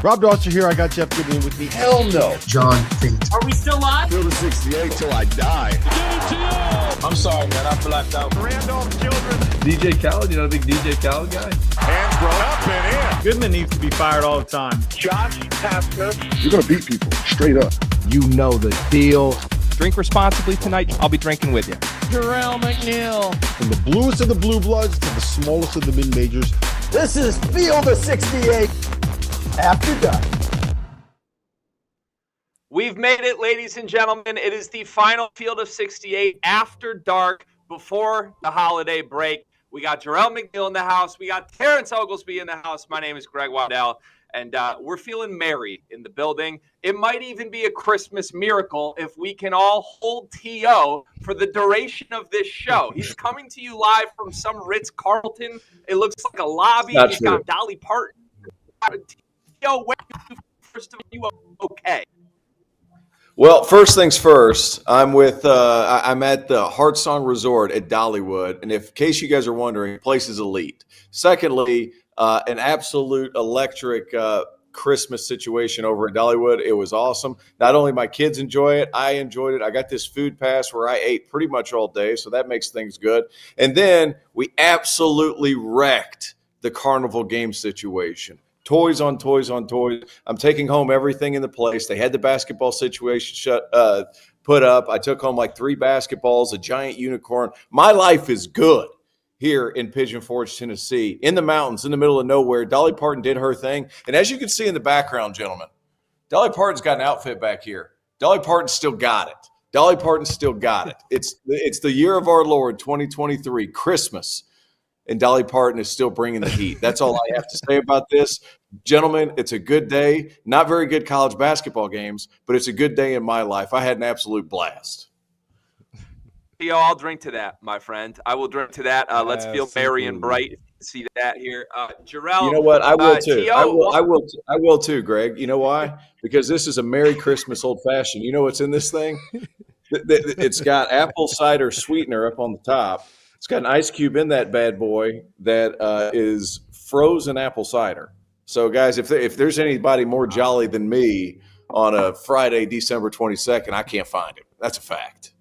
Rob Dawson here. I got Jeff Goodman with me. Hell no. John Fink. Are we still live? Field of 68 till I die. I'm sorry, man. I blacked out. Randolph Children. DJ Khaled, you know the big DJ Khaled guy? Hands thrown up and in. Goodman needs to be fired all the time. Josh Pastner. You're going to beat people straight up. You know the deal. Drink responsibly tonight. I'll be drinking with you. Jerel McNeal. From the bluest of the blue bloods to the smallest of the mid-majors. This is Field of 68 after dark. We've made it, ladies and gentlemen. It is the final Field of 68 after dark before the holiday break. We got Jerel McNeal in the house. We got Terrence Oglesby in the house. My name is Greg Waddell, and we're feeling merry in the building. It might even be a Christmas miracle if we can all hold T.O. for the duration of this show. He's coming to you live from some Ritz-Carlton. It looks like a lobby. He's got Dolly Parton. T.O., first of all, you okay? Well, first things first, I'm with I'm at the Heartsong Resort at Dollywood, and in case you guys are wondering, the place is elite. Secondly, an absolute electric Christmas situation over at Dollywood. It was awesome. Not only my kids enjoy it, I enjoyed it. I got this food pass where I ate pretty much all day, so that makes things good. And then we absolutely wrecked the carnival game situation. Toys on toys on toys. I'm taking home everything in the place. They had the basketball situation put up. I took home like 3 basketballs, a giant unicorn. My life is good here in Pigeon Forge, Tennessee, in the mountains, in the middle of nowhere. Dolly Parton did her thing. And as you can see in the background, gentlemen, Dolly Parton's got an outfit back here. Dolly Parton still got it. Dolly Parton still got it. It's the year of our Lord, 2023, Christmas. And Dolly Parton is still bringing the heat. That's all I have to say about this. Gentlemen, it's a good day. Not very good college basketball games, but it's a good day in my life. I had an absolute blast. Yo, I'll drink to that, my friend. I will drink to that. Let's feel merry and bright. See that here. Jerel. You know what? I will too. I will too, Greg. You know why? Because this is a Merry Christmas old fashioned. You know what's in this thing? It's got apple cider sweetener up on the top. It's got an ice cube in that bad boy that is frozen apple cider. So, guys, if there's anybody more jolly than me on a Friday, December 22nd, I can't find it. That's a fact.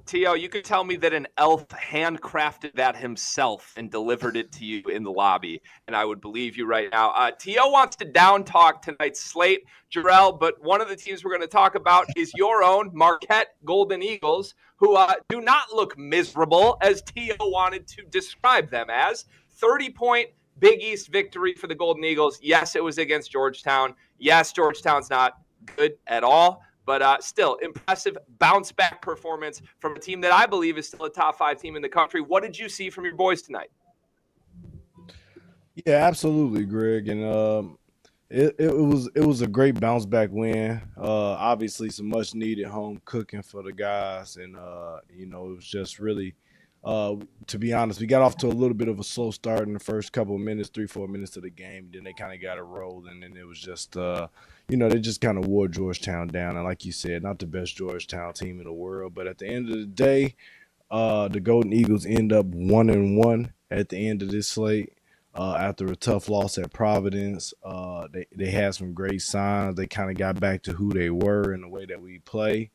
T.O., you could tell me that an elf handcrafted that himself and delivered it to you in the lobby, and I would believe you right now. T.O. wants to down talk tonight's slate, Jerel, but one of the teams we're going to talk about is your own Marquette Golden Eagles, who do not look miserable, as T.O. wanted to describe them as. 30-point Big East victory for the Golden Eagles. Yes, it was against Georgetown. Yes, Georgetown's not good at all. But still, impressive bounce-back performance from a team that I believe is still a top 5 team in the country. What did you see from your boys tonight? Yeah, absolutely, Greg. And it was a great bounce-back win. Obviously, some much-needed home cooking for the guys. And, it was just really to be honest, we got off to a little bit of a slow start in the first couple of minutes, 3-4 minutes of the game. Then they kind of got it rolled, and then it was just, they just kind of wore Georgetown down. And like you said, not the best Georgetown team in the world, but at the end of the day, the Golden Eagles end up 1-1 at the end of this slate. After a tough loss at Providence, they had some great signs. They kind of got back to who they were in the way that we play.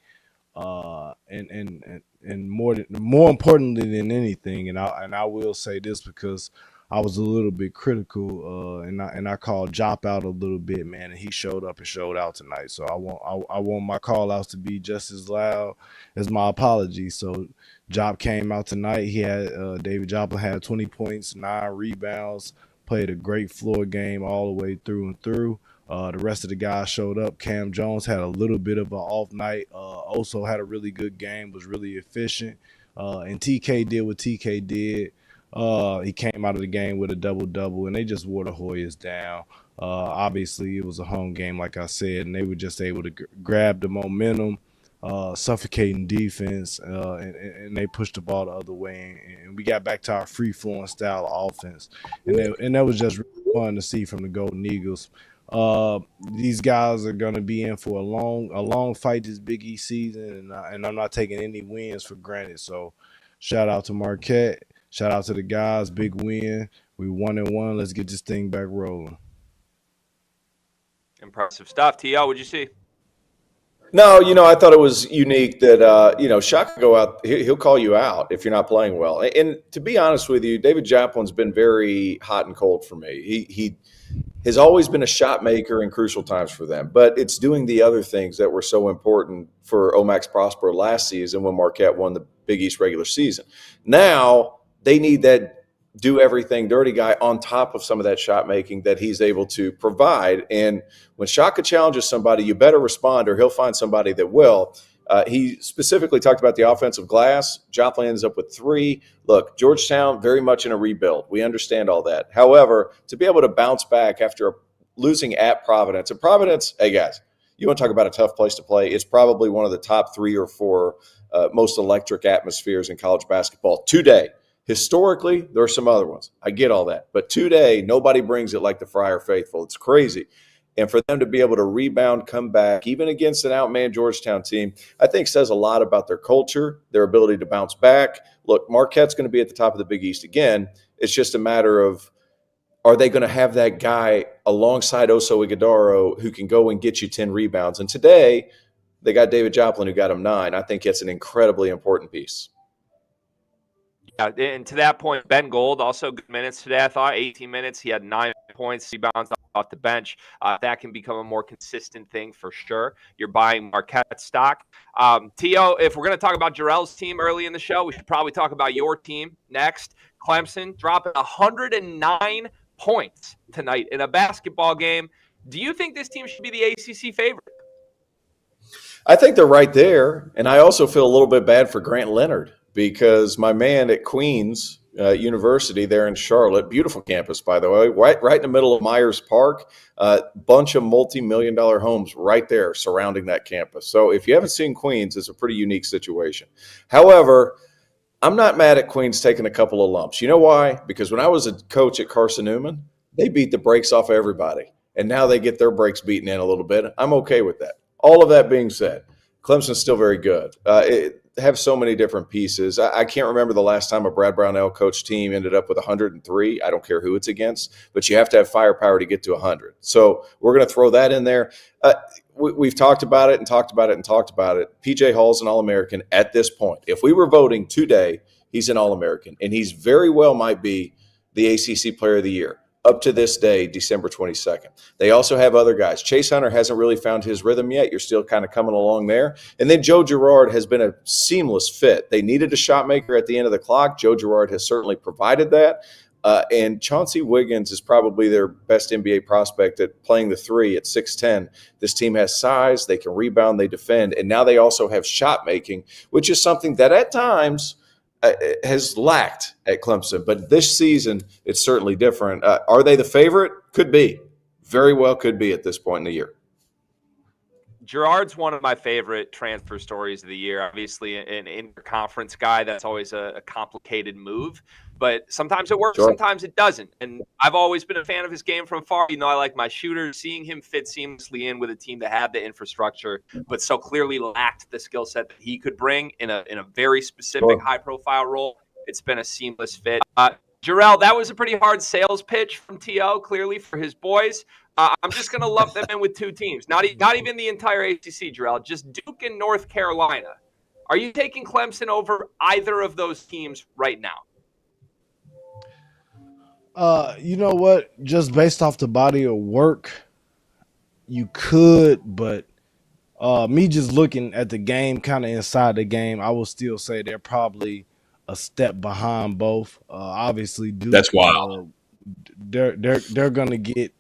And more importantly than anything, and I will say this because I was a little bit critical, and I called Jop out a little bit, man, and he showed up and showed out tonight. So I want my call outs to be just as loud as my apologies. So Jop came out tonight. He had David Joplin had 20 points, 9 rebounds, played a great floor game all the way through and through. The rest of the guys showed up. Cam Jones had a little bit of an off night. Also had a really good game, was really efficient. And TK did what TK did. He came out of the game with a double-double, and they just wore the Hoyas down. Obviously, it was a home game, like I said, and they were just able to grab the momentum, suffocating defense, and they pushed the ball the other way. And we got back to our free-flowing style of offense. And that was just really fun to see from the Golden Eagles. These guys are going to be in for a long fight this Big East season, and I'm not taking any wins for granted. So shout out to Marquette. Shout out to the guys. Big win. We 1-1. Let's get this thing back rolling. Impressive stuff. T.O., what'd you see? No, I thought it was unique that, Shaq can go out. He'll call you out if you're not playing well. And to be honest with you, David Joplin's been very hot and cold for me. He has always been a shot maker in crucial times for them, but it's doing the other things that were so important for Omax Prospero last season when Marquette won the Big East regular season. Now they need that do everything dirty guy on top of some of that shot making that he's able to provide. And when Shaka challenges somebody, you better respond or he'll find somebody that will. He specifically talked about the offensive glass. Joplin ends up with 3. Look, Georgetown very much in a rebuild. We understand all that. However, to be able to bounce back after losing at Providence, and Providence, hey guys, you want to talk about a tough place to play? It's probably one of the top 3 or 4 most electric atmospheres in college basketball today. Historically, there are some other ones. I get all that. But today, nobody brings it like the Friar Faithful. It's crazy. And for them to be able to rebound, come back, even against an outmanned Georgetown team, I think says a lot about their culture, their ability to bounce back. Look, Marquette's going to be at the top of the Big East again. It's just a matter of, are they going to have that guy alongside Oso Ighodaro who can go and get you 10 rebounds? And today, they got David Joplin who got him 9. I think it's an incredibly important piece. Yeah, and to that point, Ben Gold, also good minutes today, I thought. 18 minutes. He had 9 points. He bounced off the bench. That can become a more consistent thing for sure. You're buying Marquette stock. T.O., if we're going to talk about Jerel's team early in the show, we should probably talk about your team next. Clemson dropping 109 points tonight in a basketball game. Do you think this team should be the ACC favorite? I think they're right there. And I also feel a little bit bad for Grant Leonard, because my man at Queens University there in Charlotte, beautiful campus, by the way, right in the middle of Myers Park, bunch of multi-million-dollar homes right there surrounding that campus. So if you haven't seen Queens, it's a pretty unique situation. However, I'm not mad at Queens taking a couple of lumps. You know why? Because when I was a coach at Carson Newman, they beat the brakes off of everybody. And now they get their brakes beaten in a little bit. I'm okay with that. All of that being said, Clemson's still very good. Have so many different pieces. I can't remember the last time a Brad Brownell coached team ended up with 103. I don't care who it's against, but you have to have firepower to get to 100. So we're going to throw that in there. We've talked about it and talked about it and talked about it. PJ Hall's an All-American at this point. If we were voting today, he's an All-American, and he's very well might be the ACC Player of the Year up to this day, December 22nd. They also have other guys. Chase Hunter hasn't really found his rhythm yet. You're still kind of coming along there. And then Joe Girard has been a seamless fit. They needed a shot maker at the end of the clock. Joe Girard has certainly provided that. And Chauncey Wiggins is probably their best NBA prospect at playing the 3 at 6'10". This team has size. They can rebound. They defend. And now they also have shot making, which is something that at times has lacked at Clemson. But this season, it's certainly different. Are they the favorite? Could be. Very well could be at this point in the year. Girard's one of my favorite transfer stories of the year. Obviously, an interconference guy, that's always a complicated move. But sometimes it works, sometimes it doesn't. And I've always been a fan of his game from far. You know, I like my shooters. Seeing him fit seamlessly in with a team that had the infrastructure, but so clearly lacked the skill set that he could bring in a very specific high-profile role. It's been a seamless fit. Jerel, that was a pretty hard sales pitch from T.O., clearly, for his boys. I'm just going to lump them in with 2 teams. Not even the entire ACC, Jerel, just Duke and North Carolina. Are you taking Clemson over either of those teams right now? You know what? Just based off the body of work, you could, but me just looking at the game, kind of inside the game, I will still say they're probably a step behind both. Obviously, Duke. That's wild. They're gonna get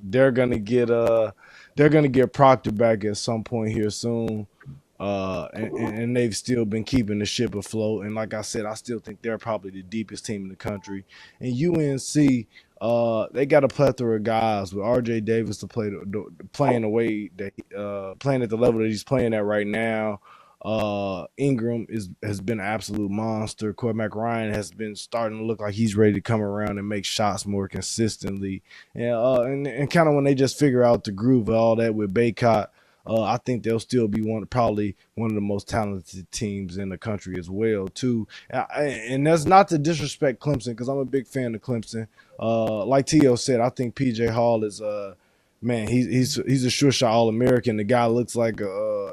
Proctor back at some point here soon. And they've still been keeping the ship afloat. And like I said, I still think they're probably the deepest team in the country. And UNC, they got a plethora of guys with R.J. Davis to playing the way that playing at the level that he's playing at right now. Ingram has been an absolute monster. Cormac Ryan has been starting to look like he's ready to come around and make shots more consistently. And kind of when they just figure out the groove of all that with Baycott, I think they'll still be probably one of the most talented teams in the country as well, too. And that's not to disrespect Clemson, because I'm a big fan of Clemson. Like T.O. said, I think P.J. Hall is man, he's a sure shot All-American. The guy looks like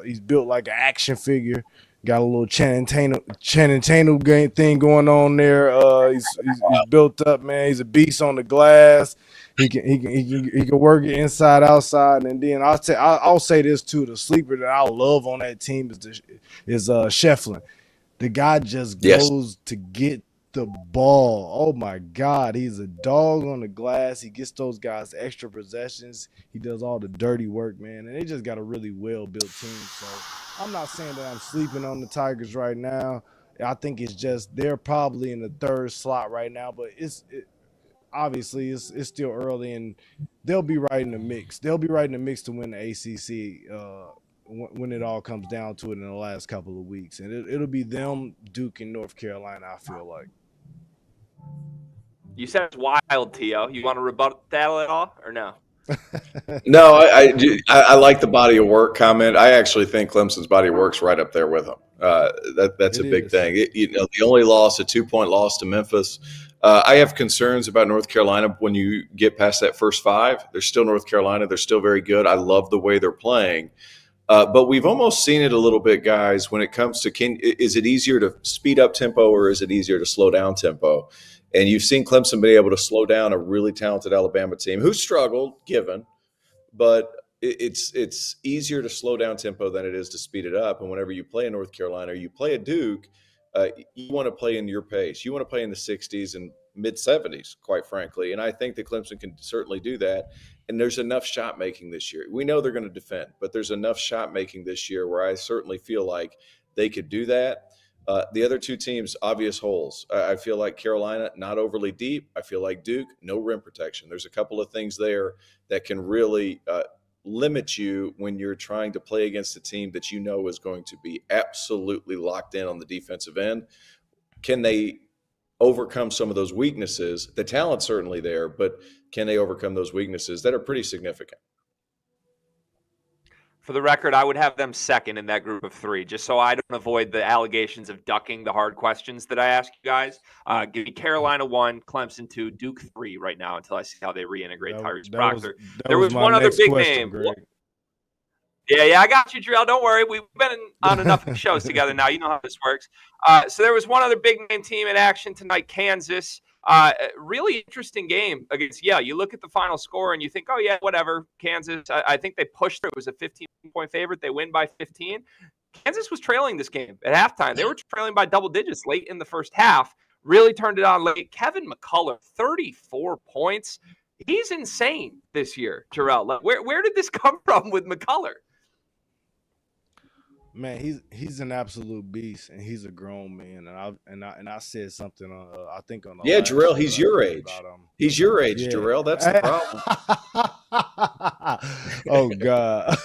he's built like an action figure. Got a little Channing Tatum thing going on there. He's built up, man. He's a beast on the glass. He can work it inside, outside, and then I'll say this too: the sleeper that I love on that team is Shefflin. The guy just goes to get the ball. Oh my God, he's a dog on the glass. He gets those guys extra possessions. He does all the dirty work, man. And they just got a really well-built team. So I'm not saying that I'm sleeping on the Tigers right now. I think it's just they're probably in the third slot right now, but obviously it's still early, and they'll be right in the mix. They'll be right in the mix to win the ACC when it all comes down to it in the last couple of weeks. And it'll be them, Duke, and North Carolina, I feel like. You said it's wild, T.O. You want to rebut that at all or no? No, I like the body of work comment. I actually think Clemson's body of work's right up there with them. That's a big thing. The only loss, a 2-point loss to Memphis. I have concerns about North Carolina when you get past that first 5. They're still North Carolina. They're still very good. I love the way they're playing. But we've almost seen it a little bit, guys, when it comes to is it easier to speed up tempo or is it easier to slow down tempo? And you've seen Clemson be able to slow down a really talented Alabama team who struggled, given, but it's easier to slow down tempo than it is to speed it up. And whenever you play in North Carolina or you play at Duke, you want to play in your pace. You want to play in the 60s and mid-70s, quite frankly. And I think that Clemson can certainly do that. And there's enough shot making this year. We know they're going to defend, but there's enough shot making this year where I certainly feel like they could do that. The other two teams, obvious holes. I feel like Carolina, not overly deep. I feel like Duke, no rim protection. There's a couple of things there that can really limit you when you're trying to play against a team that you know is going to be absolutely locked in on the defensive end. Can they overcome some of those weaknesses? The talent's certainly there, but can they overcome those weaknesses that are pretty significant? For the record, I would have them second in that group of 3, just so I don't avoid the allegations of ducking the hard questions that I ask you guys. Give me Carolina 1, Clemson 2, Duke 3 right now until I see how they reintegrate Tyrese Proctor. There was one other big name. Greg. Yeah, I got you, Jerel. Don't worry. We've been on enough shows together now. You know how this works. So there was one other big name team in action tonight, Kansas. Really interesting game against You look at the final score and you think, oh, yeah, whatever, Kansas. I think they pushed it. It was a 15-point favorite. They win by 15. Kansas was trailing this game at halftime. They were trailing by double digits late in the first half. Really turned it on late. Kevin McCullough, 34 points. He's insane this year, Jerel. Where did this come from with McCullough? Man, he's an absolute beast, and he's a grown man. And I said something I think on the last Jerel, he's your age. He's your age, yeah. Jerel. That's the problem. Oh God,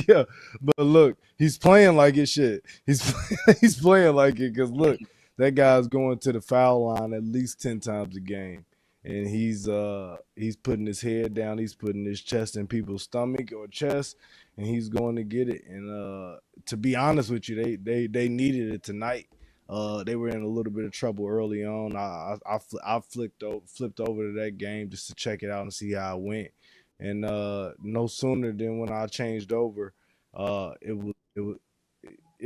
yeah. But look, he's playing like it shit. He's playing like it because look, that guy's going to the foul line at least 10 times a game, and he's putting his head down. He's putting his chest in people's stomach or chest, and he's going to get it. And to be honest with you, they needed it tonight. They were in a little bit of trouble early on. I flipped over to that game just to check it out and see how it went. And no sooner than when I changed over, it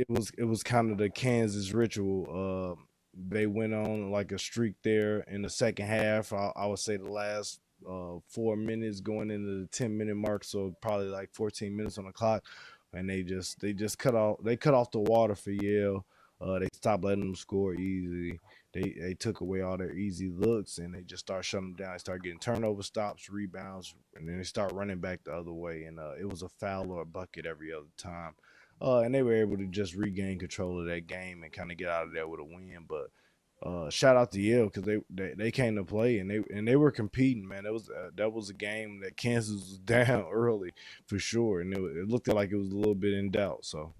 was kind of the Kansas ritual. They went on like a streak there in the second half. I would say the last 4 minutes going into the 10-minute mark, so probably like 14 minutes on the clock, and they just cut off the water for Yale. They stopped letting them score easily. They took away all their easy looks, and they just start shutting them down. They start getting turnover stops, rebounds, and then they start running back the other way. And it was a foul or a bucket every other time. And they were able to just regain control of that game and kind of get out of there with a win. But shout out to Yale because they came to play and they were competing, man. That was a game that Kansas was down early for sure, and it looked like it was a little bit in doubt. So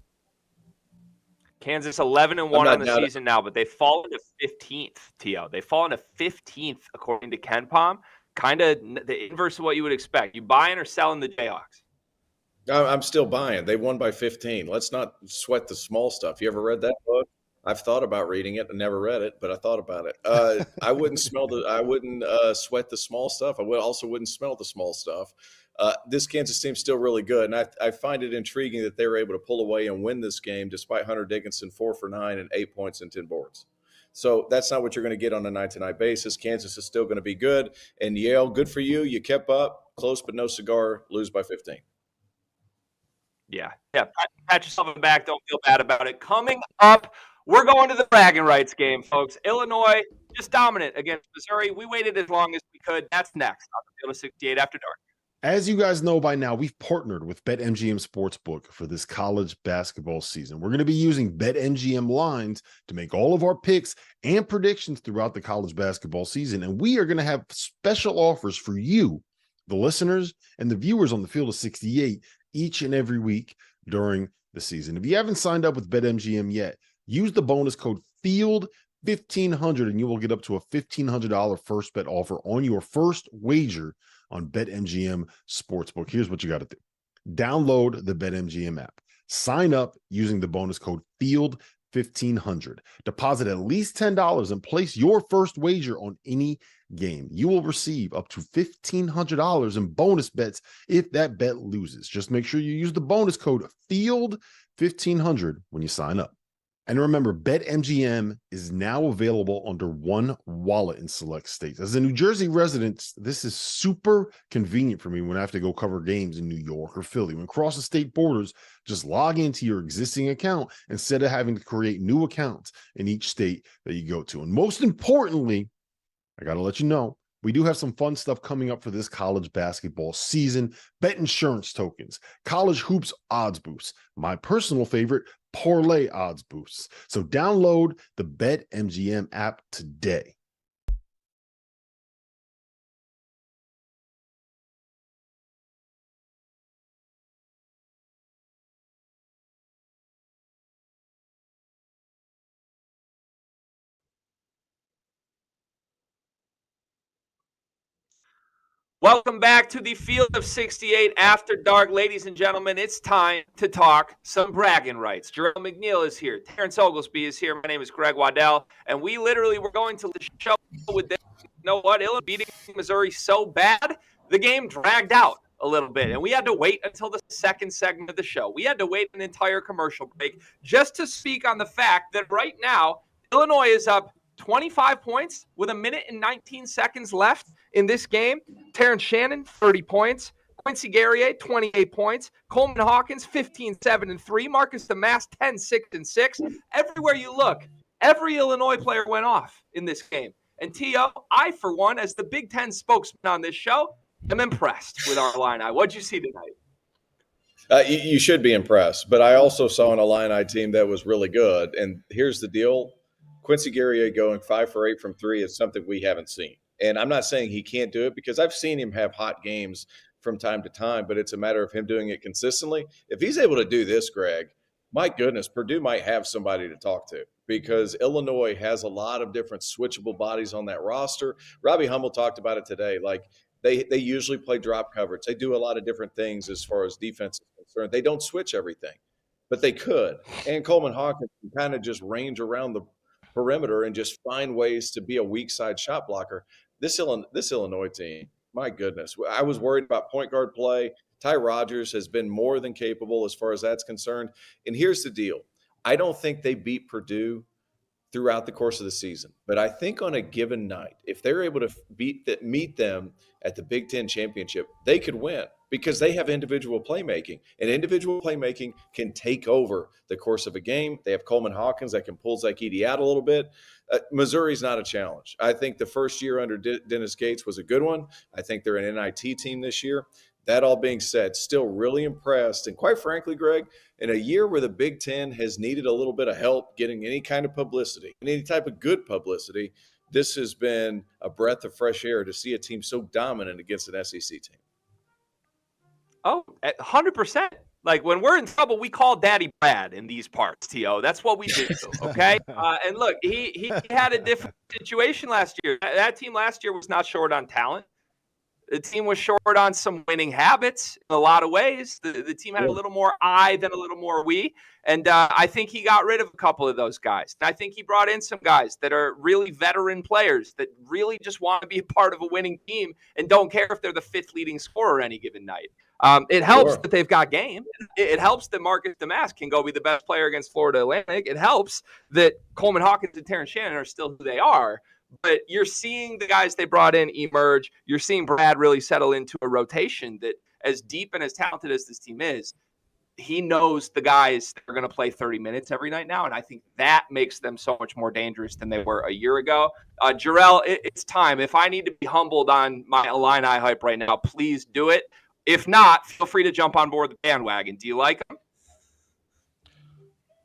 Kansas 11-1 on the season now, but they've fallen to 15th. T.O. They've fallen to 15th according to KenPom. Kind of the inverse of what you would expect. You buying or selling the Jayhawks? I'm still buying. They won by 15. Let's not sweat the small stuff. You ever read that book? I've thought about reading it. I never read it, but I thought about it. I wouldn't sweat the small stuff. I also wouldn't smell the small stuff. This Kansas team's still really good, and I find it intriguing that they were able to pull away and win this game despite Hunter Dickinson 4 for 9 and 8 points and 10 boards. So that's not what you're going to get on a night-to-night basis. Kansas is still going to be good. And Yale, good for you. You kept up. Close but no cigar. Lose by 15. Yeah. Pat yourself on the back. Don't feel bad about it. Coming up, we're going to the Braggin Rights game, folks. Illinois just dominant against Missouri. We waited as long as we could. That's next on the Field of 68 After Dark. As you guys know by now, we've partnered with BetMGM Sportsbook for this college basketball season. We're going to be using BetMGM lines to make all of our picks and predictions throughout the college basketball season. And we are going to have special offers for you, the listeners and the viewers on the Field of 68 each and every week during the season. If you haven't signed up with BetMGM yet, use the bonus code FIELD1500 and you will get up to a $1,500 first bet offer on your first wager on BetMGM Sportsbook. Here's what you got to do. Download the BetMGM app. Sign up using the bonus code FIELD1500. Deposit at least $10 and place your first wager on any game. You will receive up to $1,500 in bonus bets if that bet loses. Just make sure you use the bonus code FIELD1500 when you sign up. And remember, BetMGM is now available under one wallet in select states. As a New Jersey resident, this is super convenient for me when I have to go cover games in New York or Philly. When crossing state borders, just log into your existing account instead of having to create new accounts in each state that you go to. And most importantly, I got to let you know, we do have some fun stuff coming up for this college basketball season. Bet insurance tokens, college hoops odds boosts, my personal favorite, parlay odds boosts. So download the BetMGM app today. Welcome back to the Field of 68 After Dark. Ladies and gentlemen, it's time to talk some bragging rights. Jerel McNeal is here. Terrence Oglesby is here. My name is Greg Waddell. And we literally were going to the show with this. You know what? Illinois beating Missouri so bad, the game dragged out a little bit. And we had to wait until the second segment of the show. We had to wait an entire commercial break just to speak on the fact that right now, Illinois is up 25 points with a minute and 19 seconds left in this game. Terrence Shannon, 30 points. Quincy Guerrier, 28 points. Coleman Hawkins, 15-7-3. Marcus Damask, 10-6-6. Everywhere you look, every Illinois player went off in this game. And T.O., I, for one, as the Big Ten spokesman on this show, am impressed with our Illini. What'd you see tonight? You should be impressed. But I also saw an Illini team that was really good. And here's the deal. Quincy Guerrier going 5 for 8 from 3 is something we haven't seen. And I'm not saying he can't do it because I've seen him have hot games from time to time, but it's a matter of him doing it consistently. If he's able to do this, Greg, my goodness, Purdue might have somebody to talk to because Illinois has a lot of different switchable bodies on that roster. Robbie Hummel talked about it today. Like they usually play drop coverage. They do a lot of different things as far as defense is concerned. They don't switch everything, but they could. And Coleman Hawkins can kind of just range around the perimeter and just find ways to be a weak side shot blocker. This Illinois team, my goodness, I was worried about point guard play. Ty Rodgers has been more than capable as far as that's concerned. And here's the deal. I don't think they beat Purdue throughout the course of the season, but I think on a given night, if they're able to meet them at the Big Ten championship, they could win because they have individual playmaking, and individual playmaking can take over the course of a game. They have Coleman Hawkins that can pull Zach Edey out a little bit. Missouri's not a challenge. I think the first year under Dennis Gates was a good one. I think they're an NIT team this year. That all being said, still really impressed. And quite frankly, Greg, in a year where the Big Ten has needed a little bit of help getting any kind of publicity, any type of good publicity, this has been a breath of fresh air to see a team so dominant against an SEC team. Oh, 100%. Like when we're in trouble, we call Daddy Brad in these parts, T.O. That's what we do, okay? And look, he had a different situation last year. That team last year was not short on talent. The team was short on some winning habits in a lot of ways. The team had a little more I than a little more we. And I think he got rid of a couple of those guys. And I think he brought in some guys that are really veteran players that really just want to be a part of a winning team and don't care if they're the fifth leading scorer any given night. It helps that they've got game. It helps that Marcus Damask can go be the best player against Florida Atlantic. It helps that Coleman Hawkins and Terrence Shannon are still who they are. But you're seeing the guys they brought in emerge. You're seeing Brad really settle into a rotation that, as deep and as talented as this team is, he knows the guys that are going to play 30 minutes every night now. And I think that makes them so much more dangerous than they were a year ago. Jerel, it's time. If I need to be humbled on my Illini hype right now, please do it. If not, feel free to jump on board the bandwagon. Do you like them?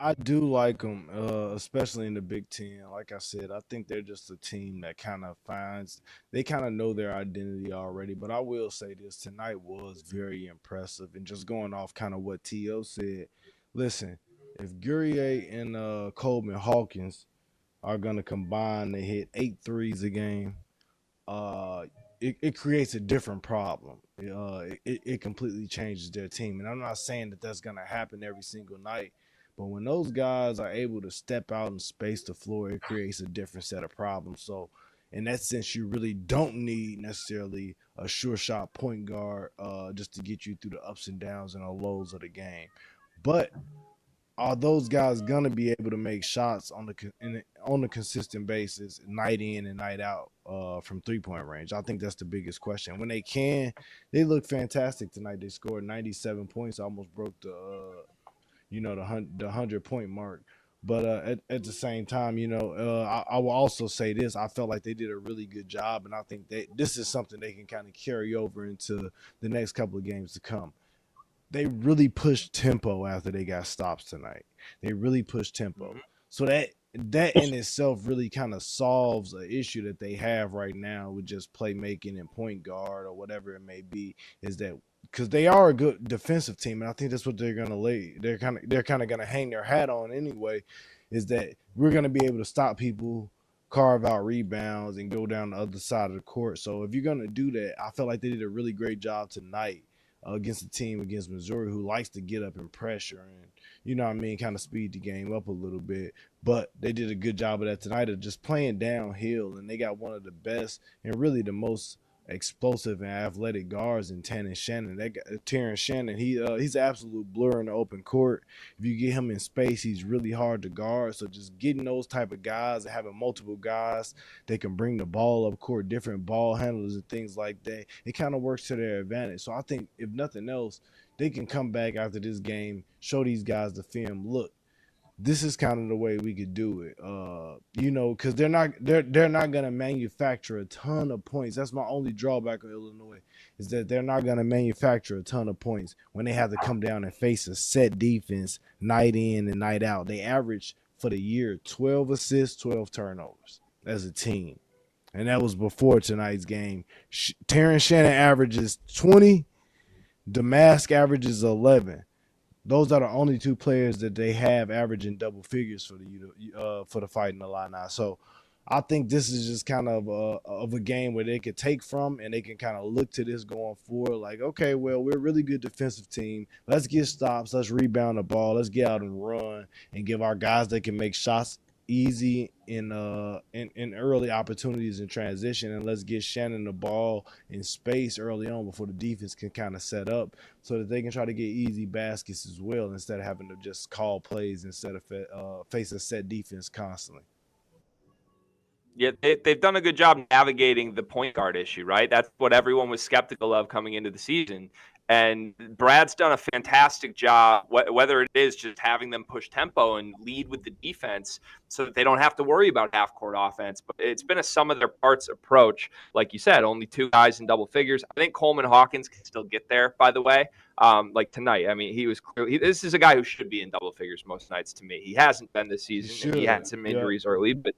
I do like them, especially in the Big Ten. Like I said, I think they're just a team that kind of they kind of know their identity already. But I will say this, tonight was very impressive. And just going off kind of what T.O. said, listen, if Guerrier and Coleman Hawkins are going to combine to hit 8 threes a game, it creates a different problem. It completely changes their team. And I'm not saying that that's going to happen every single night. But when those guys are able to step out and space the floor, it creates a different set of problems. So in that sense, you really don't need necessarily a sure shot point guard just to get you through the ups and downs and the lows of the game. But are those guys going to be able to make shots on a consistent basis, night in and night out from three-point range? I think that's the biggest question. When they can, they look fantastic tonight. They scored 97 points, almost broke the 100-point mark. But at the same time, I will also say this. I felt like they did a really good job, and I think this is something they can kind of carry over into the next couple of games to come. They really pushed tempo after they got stops tonight. They really pushed tempo. So that in itself really kind of solves an issue that they have right now with just playmaking and point guard or whatever it may be, is that because they are a good defensive team, and I think that's what they're going to lay. They're kind of going to hang their hat on anyway, is that we're going to be able to stop people, carve out rebounds, and go down the other side of the court. So if you're going to do that, I felt like they did a really great job tonight against a team against Missouri who likes to get up and pressure and, kind of speed the game up a little bit. But they did a good job of that tonight of just playing downhill, and they got one of the best and really the most explosive and athletic guards in Terrence Shannon. Terrence Shannon, he's an absolute blur in the open court. If you get him in space, he's really hard to guard. So just getting those type of guys and having multiple guys that can bring the ball up court, different ball handlers and things like that, it kind of works to their advantage. So I think if nothing else, they can come back after this game, show these guys the film. Look, this is kind of the way we could do it, because they're not going to manufacture a ton of points. That's my only drawback of Illinois, is that they're not going to manufacture a ton of points when they have to come down and face a set defense night in and night out. They average for the year 12 assists, 12 turnovers as a team, and that was before tonight's game. Terrence Shannon averages 20, Damask averages 11. Those are the only two players that they have averaging double figures for the Fighting Illini. So I think this is just kind of a game where they could take from, and they can kind of look to this going forward. Like, okay, well, we're a really good defensive team. Let's get stops. Let's rebound the ball. Let's get out and run and give our guys that can make shots easy in early opportunities in transition, and let's get Shannon the ball in space early on before the defense can kind of set up so that they can try to get easy baskets as well, instead of having to just call plays instead of face a set defense constantly. Yeah, they've done a good job navigating the point guard issue, right? That's what everyone was skeptical of coming into the season. And Brad's done a fantastic job, whether it is just having them push tempo and lead with the defense so that they don't have to worry about half-court offense. But it's been a sum-of-their-parts approach. Like you said, only two guys in double figures. I think Coleman Hawkins can still get there, by the way. Like tonight, I mean, he was clearly – this is a guy who should be in double figures most nights to me. He hasn't been this season. He had some injuries early. But,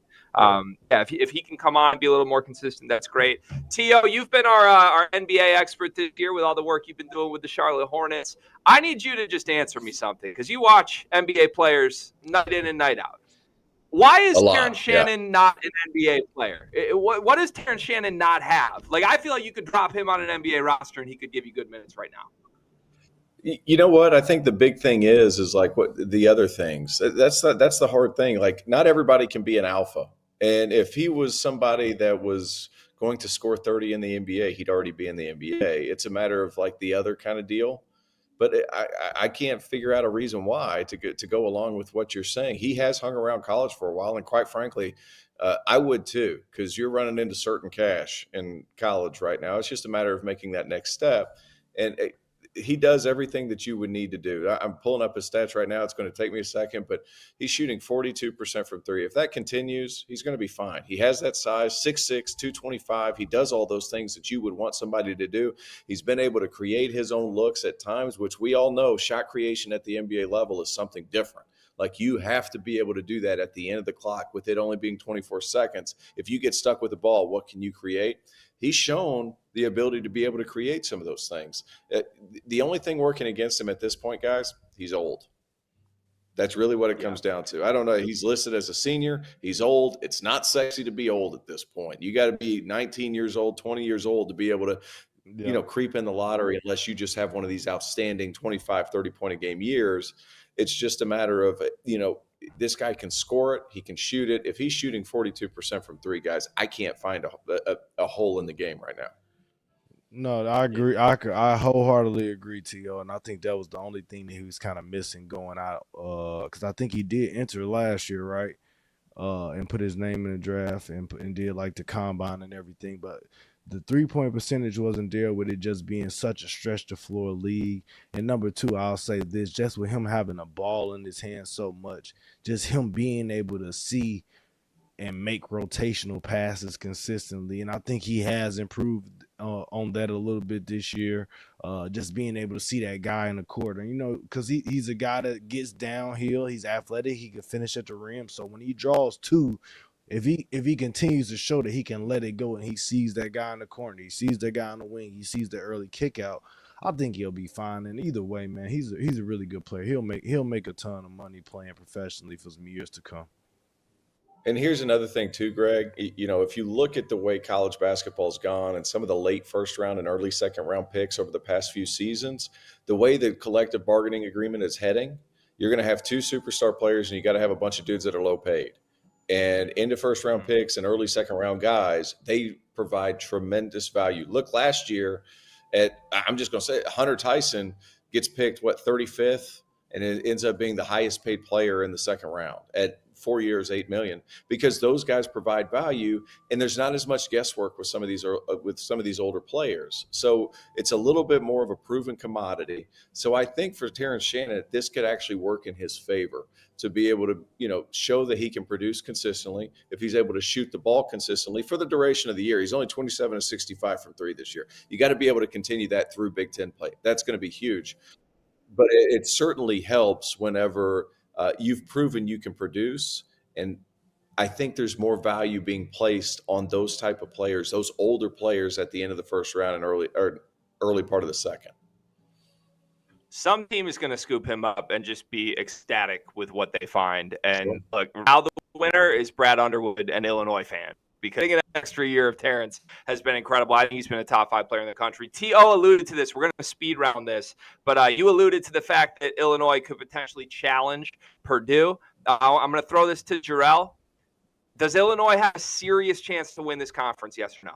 if he can come on and be a little more consistent, that's great. T.O., you've been our NBA expert this year with all the work you've been doing with the Charlotte Hornets. I need you to just answer me something, because you watch NBA players night in and night out. Why is A lot, Terrence Shannon not an NBA player? What does Terrence Shannon not have? Like, I feel like you could drop him on an NBA roster and he could give you good minutes right now. You know what? I think the big thing is like what the other things. That's the hard thing. Like, not everybody can be an alpha. And if he was somebody that was going to score 30 in the NBA, he'd already be in the NBA. It's a matter of like the other kind of deal. But I can't figure out a reason why to go along with what you're saying. He has hung around college for a while, and quite frankly, I would too, because you're running into certain cash in college right now. It's just a matter of making that next step. And he does everything that you would need to do. I'm pulling up his stats right now. It's going to take me a second, but he's shooting 42% from three. If that continues, he's going to be fine. He has that size, 6'6", 225. He does all those things that you would want somebody to do. He's been able to create his own looks at times, which we all know shot creation at the NBA level is something different. Like, you have to be able to do that at the end of the clock with it only being 24 seconds. If you get stuck with the ball, what can you create? He's shown the ability to be able to create some of those things. The only thing working against him at this point, guys, he's old. That's really what it comes down to. I don't know. He's listed as a senior. He's old. It's not sexy to be old at this point. You got to be 19 years old, 20 years old to be able to, creep in the lottery unless you just have one of these outstanding 25, 30-point-a-game years. It's just a matter of, this guy can score it. He can shoot it. If he's shooting 42% from three, guys, I can't find a hole in the game right now. No, I agree. I wholeheartedly agree, T.O., and I think that was the only thing that he was kind of missing going out, because I think he did enter last year, right, and put his name in the draft and did like the combine and everything, but the 3-point percentage wasn't there with it just being such a stretch the floor league. And number two, I'll say this, just with him having a ball in his hand so much, just him being able to see and make rotational passes consistently. And I think he has improved on that a little bit this year, just being able to see that guy in the court. And, because he's a guy that gets downhill. He's athletic. He can finish at the rim. So when he draws two, if he continues to show that he can let it go and he sees that guy in the corner, he sees that guy on the wing, he sees the early kick out, I think he'll be fine. And either way, man, he's a really good player. He'll make a ton of money playing professionally for some years to come. And here's another thing too, Greg. If you look at the way college basketball's gone and some of the late first round and early second round picks over the past few seasons, the way the collective bargaining agreement is heading, you're going to have two superstar players and you got to have a bunch of dudes that are low paid. And into first round picks and early second round guys, they provide tremendous value. Look, last year I'm just going to say Hunter Tyson gets picked, 35th, and it ends up being the highest paid player in the second round at 4 years, $8 million, because those guys provide value, and there's not as much guesswork with some of these older players. So it's a little bit more of a proven commodity. So I think for Terrence Shannon, this could actually work in his favor to be able to, show that he can produce consistently. If he's able to shoot the ball consistently for the duration of the year, he's only 27 of 65 from three this year. You got to be able to continue that through Big Ten play. That's going to be huge. But it certainly helps whenever you've proven you can produce. And I think there's more value being placed on those type of players, those older players at the end of the first round and early part of the second. Some team is going to scoop him up and just be ecstatic with what they find. And look, now the winner is Brad Underwood, an Illinois fan, because an extra year of Terrence has been incredible. I think he's been a top 5 player in the country. T.O. alluded to this. We're going to speed round this, but you alluded to the fact that Illinois could potentially challenge Purdue. I'm going to throw this to Jerel. Does Illinois have a serious chance to win this conference, yes or no?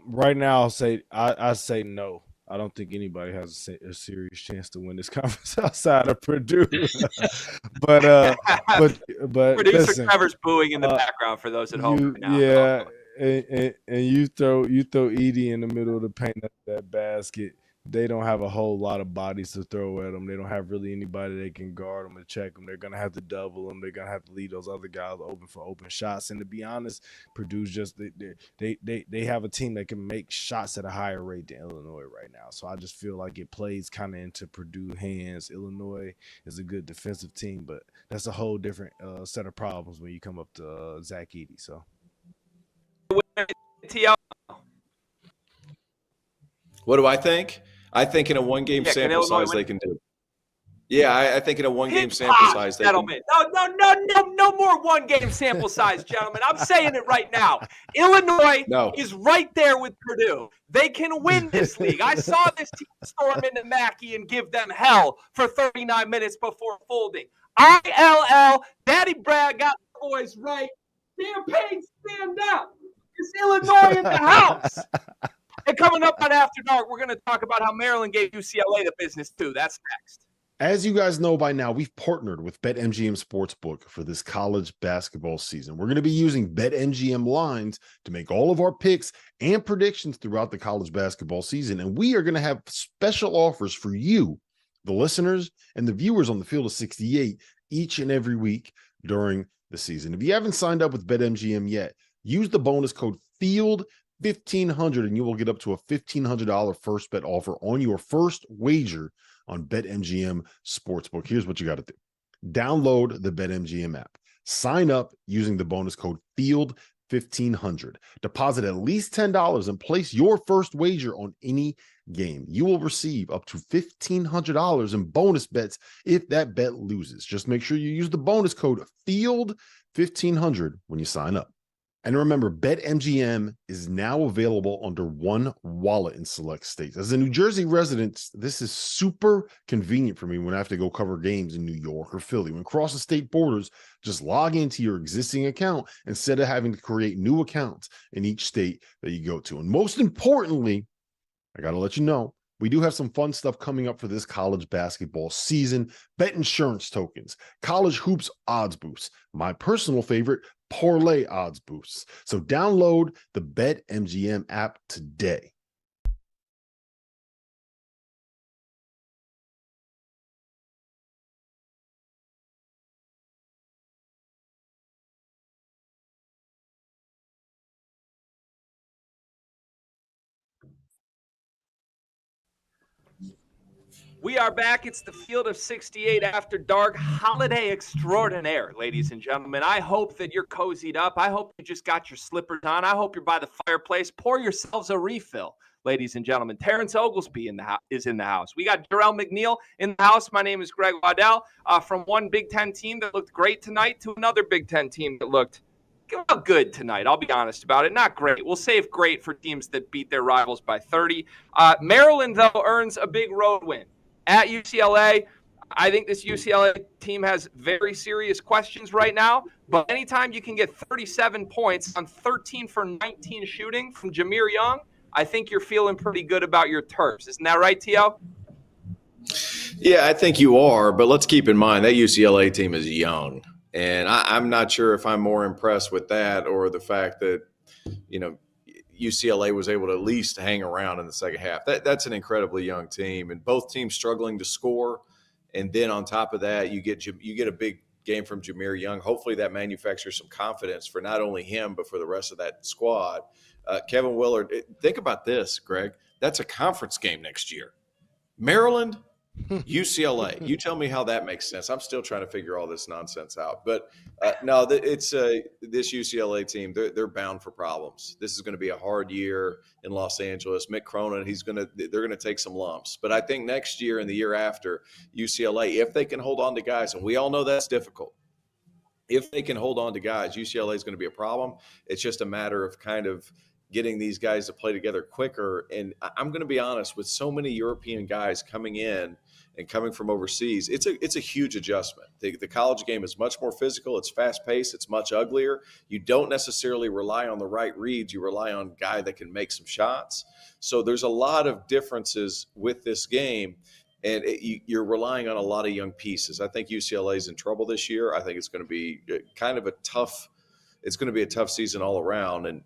Right now, I say no. I don't think anybody has a serious chance to win this conference outside of Purdue. but Producer listen, Trevor's booing in the background for those at home right now. Yeah, and you throw Edie in the middle of the paint at that basket. They don't have a whole lot of bodies to throw at them. They don't have really anybody that can guard them and check them. They're going to have to double them. They're going to have to leave those other guys open for open shots. And to be honest, Purdue's just they have a team that can make shots at a higher rate than Illinois right now. So I just feel like it plays kind of into Purdue hands. Illinois is a good defensive team, but that's a whole different set of problems when you come up to Zach Edey. So. What do I think? I think in a one-game sample size they can do it. Yeah, I think in a one-game sample Hip-hop, size, gentlemen. No more one-game sample size, gentlemen. I'm saying it right now. Illinois is right there with Purdue. They can win this league. I saw this team storm into Mackey and give them hell for 39 minutes before folding. ILL, Daddy Brad got the boys right. Campaign, stand up. It's Illinois in the house. And coming up on After Dark, we're going to talk about how Maryland gave UCLA the business, too. That's next. As you guys know by now, we've partnered with BetMGM Sportsbook for this college basketball season. We're going to be using BetMGM lines to make all of our picks and predictions throughout the college basketball season. And we are going to have special offers for you, the listeners, and the viewers on the Field of 68 each and every week during the season. If you haven't signed up with BetMGM yet, use the bonus code FIELD1500 and you will get up to a $1,500 first bet offer on your first wager on BetMGM Sportsbook. Here's what you got to do. Download the BetMGM app. Sign up using the bonus code FIELD1500. Deposit at least $10 and place your first wager on any game. You will receive up to $1,500 in bonus bets if that bet loses. Just make sure you use the bonus code FIELD1500 when you sign up. And remember, BetMGM is now available under one wallet in select states. As a New Jersey resident, this is super convenient for me when I have to go cover games in New York or Philly. When crossing state borders, just log into your existing account instead of having to create new accounts in each state that you go to. And most importantly, I got to let you know, we do have some fun stuff coming up for this college basketball season. Bet insurance tokens, college hoops odds boosts, my personal favorite, parlay odds boosts. So download the BetMGM app today. We are back. It's the Field of 68 After Dark holiday extraordinaire, ladies and gentlemen. I hope that you're cozied up. I hope you just got your slippers on. I hope you're by the fireplace. Pour yourselves a refill, ladies and gentlemen. Terrence Oglesby is in the house. We got Jerel McNeal in the house. My name is Greg Waddell. From one Big Ten team that looked great tonight to another Big Ten team that looked good tonight. I'll be honest about it. Not great. We'll save great for teams that beat their rivals by 30. Maryland, though, earns a big road win at UCLA. I think this UCLA team has very serious questions right now, but anytime you can get 37 points on 13 for 19 shooting from Jahmir Young, I think you're feeling pretty good about your Terps. Isn't that right, T.O.? Yeah, I think you are, but let's keep in mind that UCLA team is young, and I'm not sure if I'm more impressed with that or the fact that, UCLA was able to at least hang around in the second half. That's an incredibly young team, and both teams struggling to score. And then on top of that, you get a big game from Jahmir Young. Hopefully that manufactures some confidence for not only him but for the rest of that squad. Kevin Willard, think about this, Greg. That's a conference game next year. Maryland, UCLA. You tell me how that makes sense. I'm still trying to figure all this nonsense out. But no, it's this UCLA team. They're bound for problems. This is going to be a hard year in Los Angeles. Mick Cronin, they're going to take some lumps. But I think next year and the year after, UCLA, if they can hold on to guys, and we all know that's difficult. If they can hold on to guys, UCLA is going to be a problem. It's just a matter of kind of getting these guys to play together quicker. And I'm going to be honest, with so many European guys coming in and coming from overseas, it's a huge adjustment. The college game is much more physical. It's fast-paced. It's much uglier. You don't necessarily rely on the right reads. You rely on a guy that can make some shots. So there's a lot of differences with this game, and you're relying on a lot of young pieces. I think UCLA is in trouble this year. I think it's going to be kind of a tough season all around. And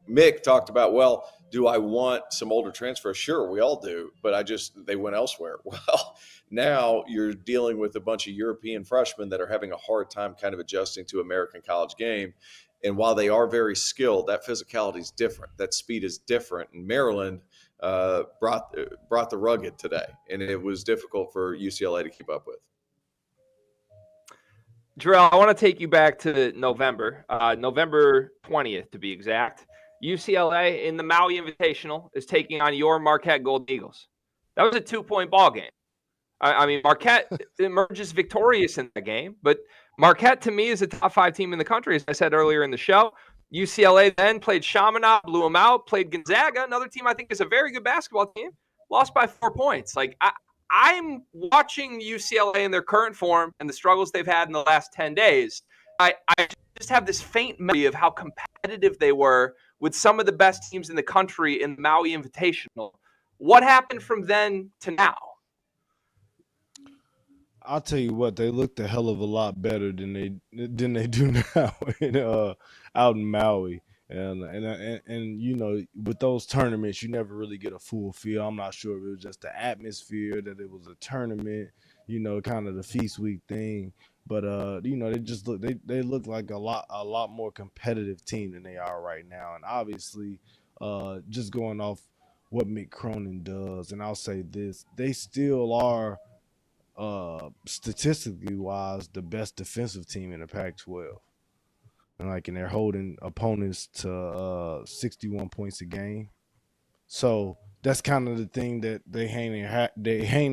Mick talked about, well, do I want some older transfers? Sure, we all do, but they went elsewhere. Well, now you're dealing with a bunch of European freshmen that are having a hard time kind of adjusting to American college game. And while they are very skilled, that physicality is different. That speed is different. And Maryland brought the rugged today, and it was difficult for UCLA to keep up with. Jerel, I want to take you back to November 20th to be exact. UCLA in the Maui Invitational is taking on your Marquette Golden Eagles. That was a 2-point ball game. I mean, Marquette emerges victorious in the game, but Marquette to me is a top 5 team in the country, as I said earlier in the show. UCLA then played Chaminade, blew them out, played Gonzaga, another team I think is a very good basketball team, lost by 4 points. Like, I'm watching UCLA in their current form and the struggles they've had in the last 10 days. I just have this faint memory of how competitive they were with some of the best teams in the country in the Maui Invitational. What happened from then to now? I'll tell you what, they looked a hell of a lot better than they do now out in Maui. And you know, with those tournaments, you never really get a full feel. I'm not sure if it was just the atmosphere, that it was a tournament, you know, kind of the feast week thing. But you know, they look like a lot more competitive team than they are right now. And obviously, just going off what Mick Cronin does, and I'll say this, they still are statistically wise the best defensive team in the Pac-12. And they're holding opponents to 61 points a game. So that's kind of the thing that they hang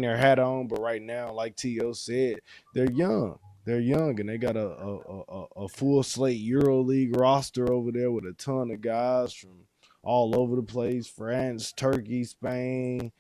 their hat on. But right now, like T.O. said, they're young. They're young, and they got a full slate EuroLeague roster over there with a ton of guys from all over the place: France, Turkey, Spain,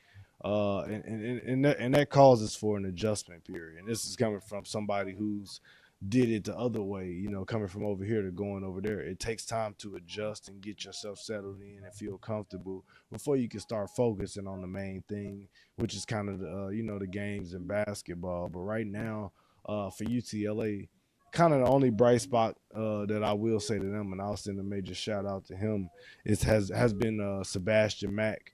and that causes for an adjustment period. And this is coming from somebody who's did it the other way, you know, coming from over here to going over there. It takes time to adjust and get yourself settled in and feel comfortable before you can start focusing on the main thing, which is kind of the games in basketball. But right now, for UCLA, kind of the only bright spot that I will say to them, and I'll send a major shout out to him, has been Sebastian Mack.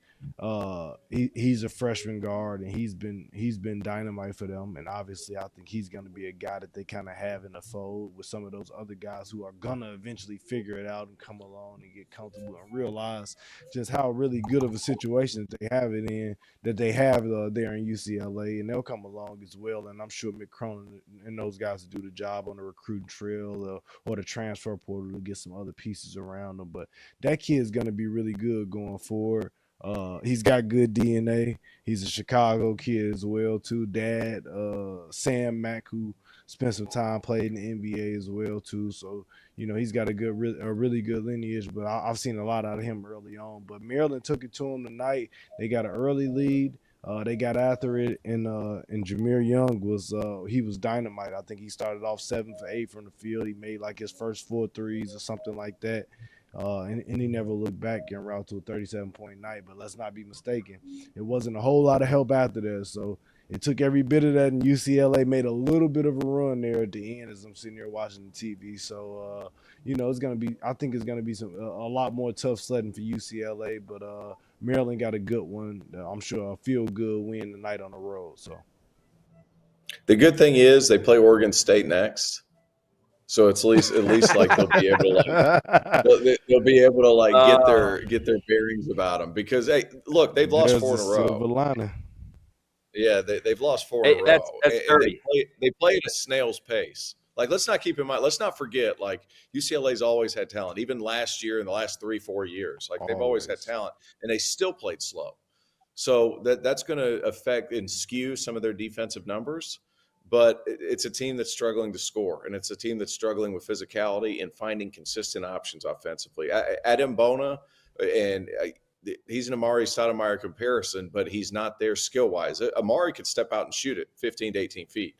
He's a freshman guard, and he's been dynamite for them. And obviously, I think he's going to be a guy that they kind of have in the fold with some of those other guys who are going to eventually figure it out and come along and get comfortable and realize just how really good of a situation that they have it in, that they have there in UCLA, and they'll come along as well. And I'm sure Mick Cronin and those guys will do the job on the recruiting trail or the transfer portal to get some other pieces around them. But that kid's going to be really good going forward. He's got good DNA. He's a Chicago kid as well too. Dad, Sam Mack, who spent some time playing in the NBA as well too. So, you know, he's got a really good lineage. But I've seen a lot out of him early on. But Maryland took it to him tonight. They got an early lead. They got after it, and Jameer Young was dynamite. I think he started off 7 for 8 from the field. He made like his first 4 threes or something like that. And he never looked back en route to a 37-point night. But let's not be mistaken, it wasn't a whole lot of help after that. So it took every bit of that, and UCLA made a little bit of a run there at the end as I'm sitting here watching the TV. So, you know, I think it's going to be a lot more tough sledding for UCLA. But Maryland got a good one. I'm sure a feel-good win tonight on the road. So the good thing is they play Oregon State next. So it's at least like they'll be able to get their bearings about them, because hey, look, they've lost 4 in a row. Yeah, they've lost 4 in a row. That's 30. They play at a snail's pace. Like, let's not forget, like, UCLA's always had talent. Even last year, in the last 3-4 years, like they've always had talent, and they still played slow. So that's going to affect and skew some of their defensive numbers. But it's a team that's struggling to score, and it's a team that's struggling with physicality and finding consistent options offensively. Adam Bona, and he's an Amari Stoudemire comparison, but he's not there skill-wise. Amari could step out and shoot it 15 to 18 feet.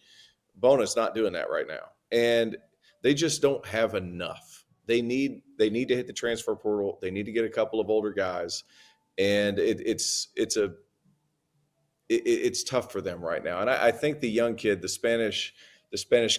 Bona's not doing that right now, and they just don't have enough. They need to hit the transfer portal. They need to get a couple of older guys, and it's tough for them right now. And I think the young kid, the Spanish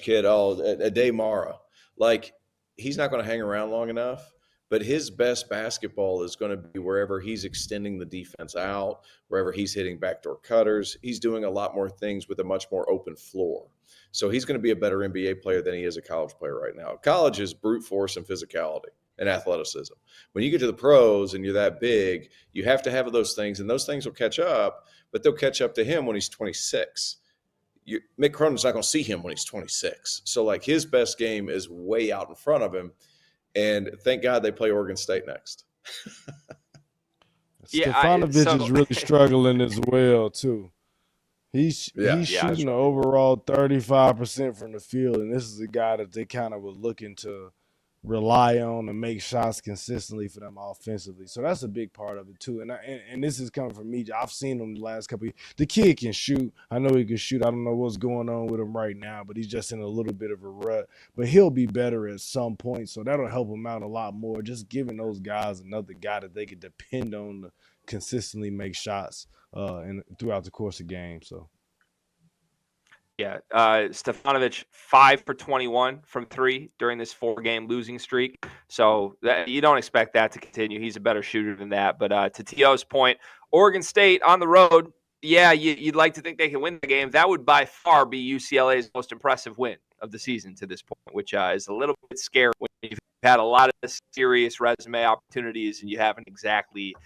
kid, Ade Mara, like, he's not going to hang around long enough, but his best basketball is going to be wherever he's extending the defense out, wherever he's hitting backdoor cutters. He's doing a lot more things with a much more open floor. So he's going to be a better NBA player than he is a college player right now. College is brute force and physicality and athleticism. When you get to the pros and you're that big, you have to have those things, and those things will catch up, but they'll catch up to him when he's 26. Mick Cronin's not going to see him when he's 26. So, like, his best game is way out in front of him, and thank God they play Oregon State next. Stefanovic is really struggling as well, too. He's shooting the overall 35% from the field, and this is a guy that they kind of were looking to rely on to make shots consistently for them offensively. So that's a big part of it too. And this is coming from me. I've seen him the last couple of years. The kid can shoot. I know he can shoot. I don't know what's going on with him right now, but he's just in a little bit of a rut. But he'll be better at some point, so that'll help him out a lot more. Just giving those guys another guy that they can depend on to consistently make shots throughout the course of games. So. Yeah, Stefanovic 5 for 21 from 3 during this 4-game losing streak. So you don't expect that to continue. He's a better shooter than that. But to T.O.'s point, Oregon State on the road, yeah, you'd like to think they can win the game. That would by far be UCLA's most impressive win of the season to this point, which is a little bit scary when you've had a lot of serious resume opportunities and you haven't exactly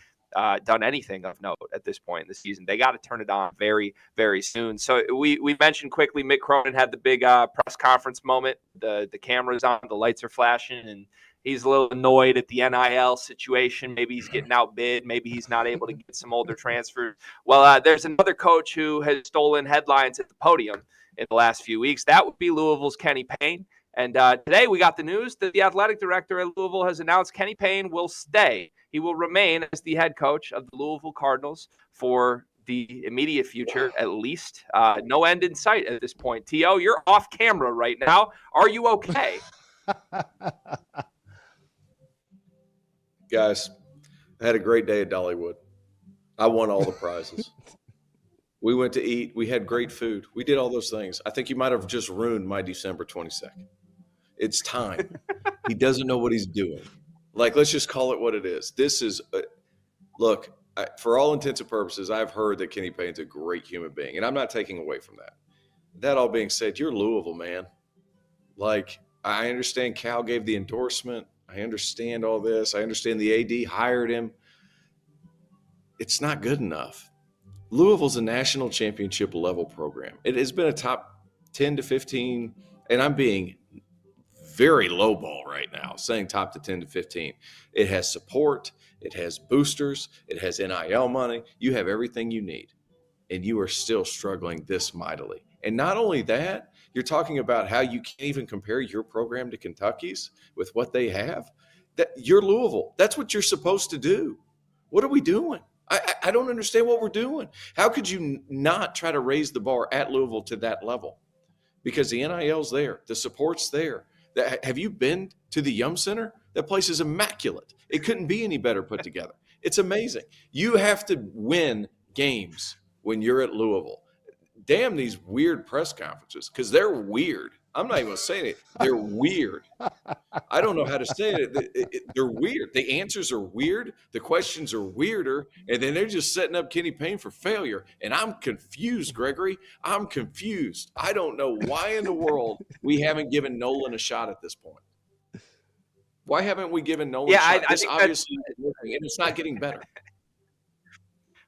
done anything of note at this point in the season. They got to turn it on very, very soon. So we mentioned quickly, Mick Cronin had the big press conference moment. The camera's on, the lights are flashing, and he's a little annoyed at the NIL situation. Maybe he's getting outbid. Maybe he's not able to get some older transfers. Well, there's another coach who has stolen headlines at the podium in the last few weeks. That would be Louisville's Kenny Payne. And today we got the news that the athletic director at Louisville has announced Kenny Payne will stay. He will remain as the head coach of the Louisville Cardinals for the immediate future, at least. No end in sight at this point. T.O., you're off camera right now. Are you okay? Guys, I had a great day at Dollywood. I won all the prizes. We went to eat. We had great food. We did all those things. I think you might have just ruined my December 22nd. It's time. He doesn't know what he's doing. Like, let's just call it what it is. This is look, for all intents and purposes, I've heard that Kenny Payne's a great human being, and I'm not taking away from that. That all being said, you're Louisville, man. Like, I understand Cal gave the endorsement. I understand all this. I understand the AD hired him. It's not good enough. Louisville's a national championship level program. It has been a top 10 to 15, and I'm being very low ball right now, saying top to 10 to 15. It has support. It has boosters. It has NIL money. You have everything you need, and you are still struggling this mightily. And not only that, you're talking about how you can't even compare your program to Kentucky's with what they have. That you're Louisville. That's what you're supposed to do. What are we doing? I don't understand what we're doing. How could you not try to raise the bar at Louisville to that level? Because the NIL's there. The support's there. Have you been to the Yum Center? That place is immaculate. It couldn't be any better put together. It's amazing. You have to win games when you're at Louisville. Damn these weird press conferences, because they're weird. I'm not even going to say it. They're weird. I don't know how to say it. They're weird. The answers are weird. The questions are weirder. And then they're just setting up Kenny Payne for failure. And I'm confused, Gregory. I'm confused. I don't know why in the world we haven't given Nolan a shot at this point. Why haven't we given Nolan a shot? This obviously is working, and it's not getting better.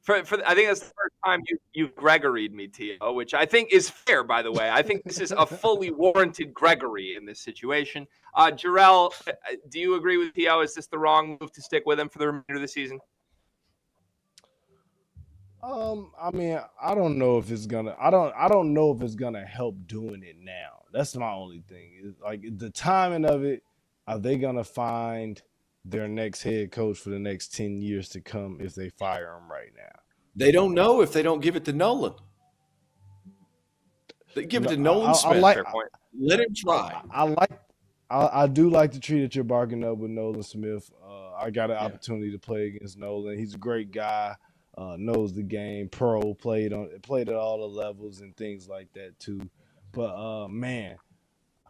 I think that's the first time you've Gregory'd me, T.O., which I think is fair, by the way. I think this is a fully warranted Gregory in this situation. Jerel, do you agree with T.O.? Is this the wrong move to stick with him for the remainder of the season? I mean, I don't know if it's gonna. I don't know if it's gonna help doing it now. That's my only thing. It's like the timing of it. Are they gonna find their next head coach for the next 10 years to come if they fire him right now? They don't know if they don't give it to Nolan. They give it to Nolan Smith. Let him try. I do like the tree that you're barking up with Nolan Smith. I got an opportunity to play against Nolan. He's a great guy, knows the game, played at all the levels and things like that too. But man,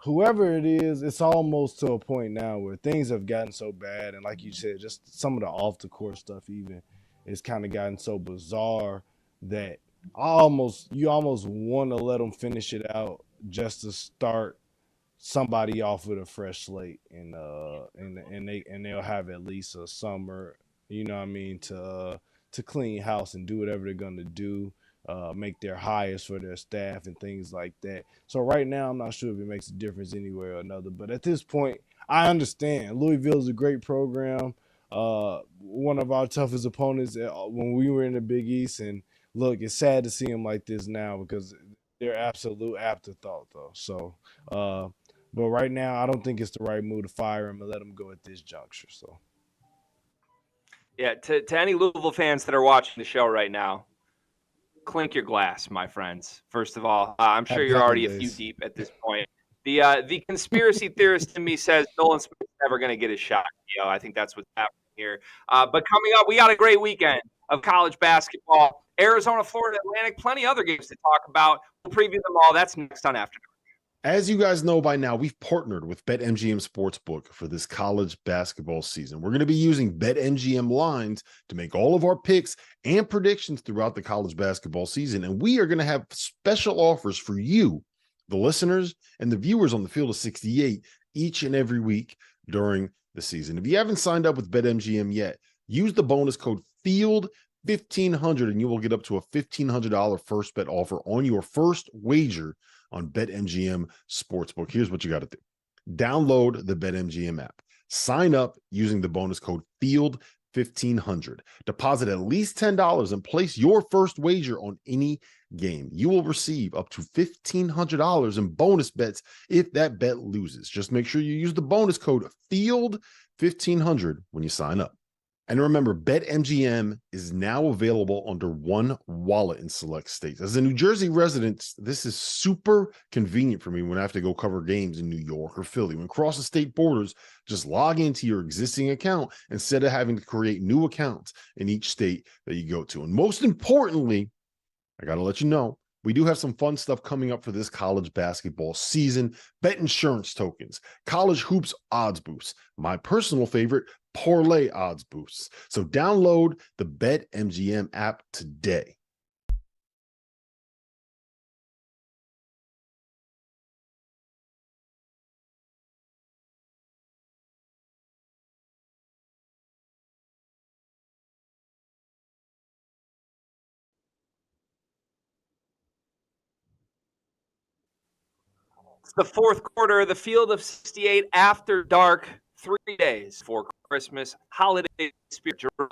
whoever it is, it's almost to a point now where things have gotten so bad, and like you said, just some of the off the court stuff even it's kind of gotten so bizarre that you almost want to let them finish it out just to start somebody off with a fresh slate, and they'll have at least a summer, you know what I mean, to clean house and do whatever they're gonna do, make their hires for their staff and things like that. So right now, I'm not sure if it makes a difference anywhere or another, but at this point, I understand. Louisville is a great program. One of our toughest opponents when we were in the Big East, and look, it's sad to see them like this now because they're absolute afterthought, though. So, but right now, I don't think it's the right move to fire him and let him go at this juncture. So, yeah, to any Louisville fans that are watching the show right now, clink your glass, my friends. First of all, I'm sure you're already a few deep at this point. The conspiracy theorist in me says Nolan Smith's never going to get a shot. I think that's what's happening here. But coming up, we got a great weekend of college basketball. Arizona, Florida Atlantic, plenty other games to talk about. We'll preview them all. That's next on After Dark. As you guys know by now, we've partnered with BetMGM Sportsbook for this college basketball season. We're going to be using BetMGM lines to make all of our picks and predictions throughout the college basketball season. And we are going to have special offers for you, the listeners and the viewers on the Field of 68 each and every week during the season. If you haven't signed up with BetMGM yet, use the bonus code FIELD1500 and you will get up to a $1,500 first bet offer on your first wager on BetMGM Sportsbook. Here's what you got to do. Download the BetMGM app. Sign up using the bonus code FIELD1500. Deposit at least $10 and place your first wager on any game. You will receive up to $1,500 in bonus bets if that bet loses. Just make sure you use the bonus code FIELD1500 when you sign up. And remember, BetMGM is now available under one wallet in select states. As a New Jersey resident, this is super convenient for me when I have to go cover games in New York or Philly. When crossing state borders, just log into your existing account instead of having to create new accounts in each state that you go to. And most importantly, I got to let you know, we do have some fun stuff coming up for this college basketball season. Bet insurance tokens, college hoops odds boosts, my personal favorite, parlay odds boosts. So download the BetMGM app today. It's the fourth quarter of the Field of 68 After Dark. 3 days for Christmas holiday spirit. Jerel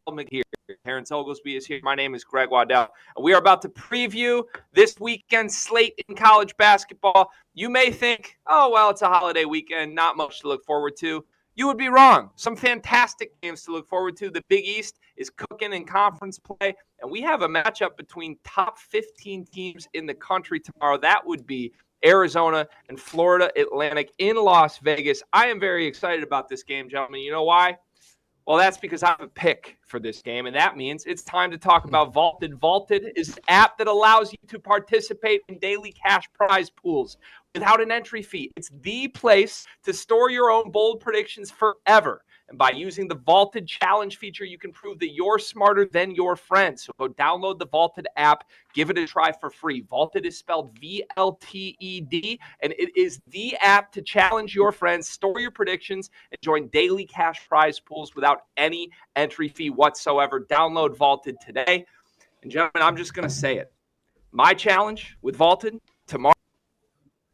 McNeal, Terrence Oglesby is here. My name is Greg Waddell. And we are about to preview this weekend's slate in college basketball. You may think, oh, well, it's a holiday weekend, not much to look forward to. You would be wrong. Some fantastic games to look forward to. The Big East is cooking in conference play, and we have a matchup between top 15 teams in the country tomorrow. That would be Arizona and Florida Atlantic in Las Vegas. I am very excited about this game, gentlemen. You know why? Well, that's because I have a pick for this game, and that means it's time to talk about Vaulted. Vaulted is an app that allows you to participate in daily cash prize pools without an entry fee. It's the place to store your own bold predictions forever. And by using the Vaulted Challenge feature, you can prove that you're smarter than your friends. So go download the Vaulted app. Give it a try for free. Vaulted is spelled VLTED, and it is the app to challenge your friends, store your predictions, and join daily cash prize pools without any entry fee whatsoever. Download Vaulted today. And gentlemen, I'm just going to say it. My challenge with Vaulted tomorrow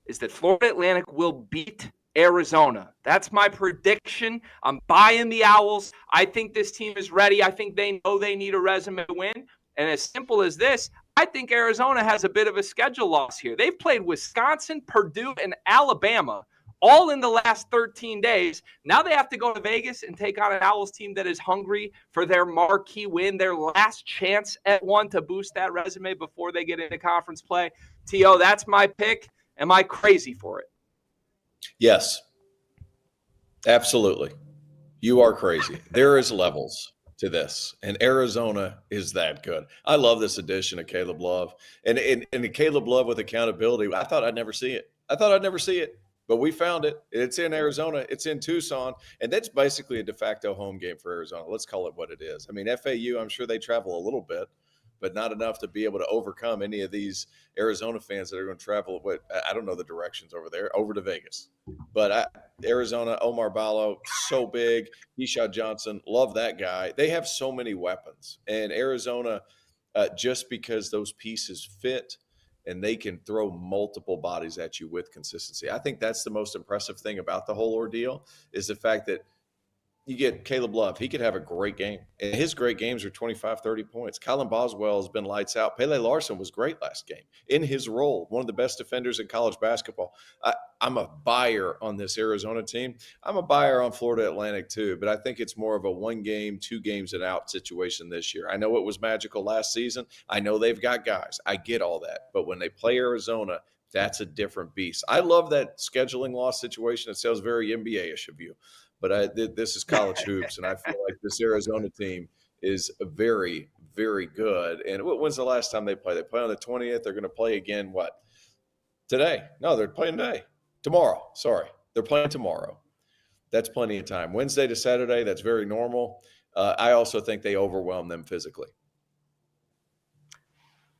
is that Florida Atlantic will beat Arizona. That's my prediction. I'm buying the Owls. I think this team is ready. I think they know they need a resume win. And as simple as this, I think Arizona has a bit of a schedule loss here. They've played Wisconsin, Purdue, and Alabama all in the last 13 days. Now they have to go to Vegas and take on an Owls team that is hungry for their marquee win, their last chance at one to boost that resume before they get into conference play. T.O., that's my pick. Am I crazy for it? Yes, absolutely. You are crazy. There is levels to this, and Arizona is that good. I love this addition of Caleb Love. And Caleb Love with accountability, I thought I'd never see it. But we found it. It's in Arizona. It's in Tucson. And that's basically a de facto home game for Arizona. Let's call it what it is. I mean, FAU, I'm sure they travel a little bit, but not enough to be able to overcome any of these Arizona fans that are going to travel. I don't know the directions over there, over to Vegas. But Arizona, Omar Ballo, so big. Keyshawn Johnson, love that guy. They have so many weapons. And Arizona, just because those pieces fit and they can throw multiple bodies at you with consistency. I think that's the most impressive thing about the whole ordeal is the fact that you get Caleb Love. He could have a great game. And his great games are 25, 30 points. Colin Boswell has been lights out. Pele Larson was great last game in his role, one of the best defenders in college basketball. I'm a buyer on this Arizona team. I'm a buyer on Florida Atlantic too, but I think it's more of a 1 game, 2 games and out situation this year. I know it was magical last season. I know they've got guys. I get all that. But when they play Arizona, that's a different beast. I love that scheduling loss situation. It sounds very NBA-ish of you. But this is college hoops, and I feel like this Arizona team is very, very good. And when's the last time they play? They play on the 20th. They're going to play again, what, today? No, they're playing today. Tomorrow. Sorry. They're playing tomorrow. That's plenty of time. Wednesday to Saturday, that's very normal. I also think they overwhelm them physically.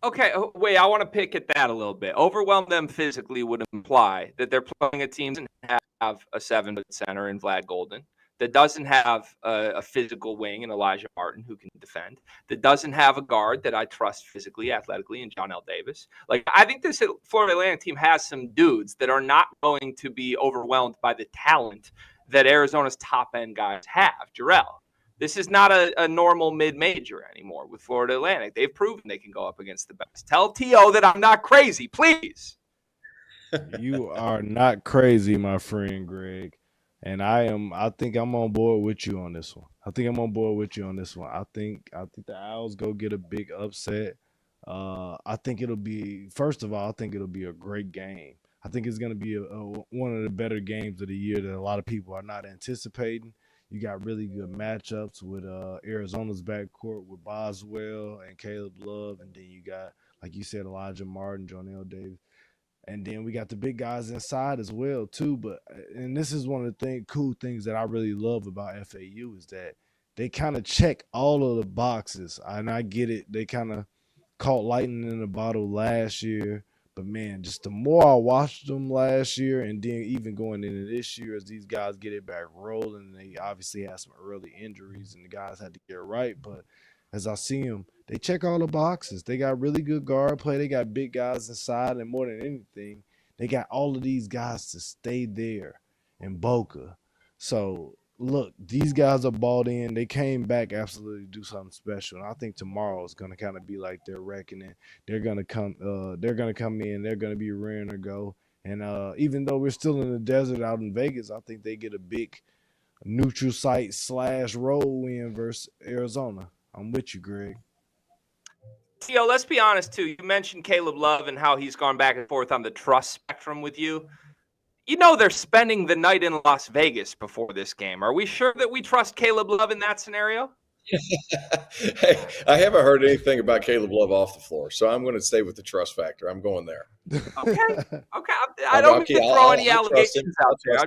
Okay, wait, I want to pick at that a little bit. Overwhelm them physically would imply that they're playing a team that doesn't have a 7-foot center in Vlad Golden, that doesn't have a physical wing in Elijah Martin who can defend, that doesn't have a guard that I trust physically, athletically in John L. Davis. Like, I think this Florida Atlantic team has some dudes that are not going to be overwhelmed by the talent that Arizona's top-end guys have. Jerel, this is not a normal mid-major anymore with Florida Atlantic. They've proven they can go up against the best. Tell T.O. that I'm not crazy, please. You are not crazy, my friend Greg. And I think I'm on board with you on this one. I think the Owls go get a big upset. I think it'll be, first of all, I think it'll be a great game. I think it's going to be one of the better games of the year that a lot of people are not anticipating. You got really good matchups with Arizona's backcourt with Boswell and Caleb Love. And then you got, like you said, Elijah Martin, Jonell Davis. And then we got the big guys inside as well, too. And this is one of the cool things that I really love about FAU is that they kind of check all of the boxes. And I get it. They kind of caught lightning in a bottle last year. But, man, just the more I watched them last year and then even going into this year as these guys get it back rolling, they obviously had some early injuries and the guys had to get right. But as I see them, they check all the boxes. They got really good guard play. They got big guys inside. And more than anything, they got all of these guys to stay there in Boca. So, look, these guys are balled in. They came back absolutely to do something special. And I think tomorrow is going to kind of be like their reckoning. They're going to come in. They're going to be raring to go. And even though we're still in the desert out in Vegas, I think they get a big neutral site / road win versus Arizona. I'm with you, Greg. Theo, let's be honest, too. You mentioned Caleb Love and how he's gone back and forth on the trust spectrum with you. You know they're spending the night in Las Vegas before this game. Are we sure that we trust Caleb Love in that scenario? Hey, I haven't heard anything about Caleb Love off the floor, so I'm going to stay with the trust factor. I'm going there. Okay. I don't mean to throw any allegations out there.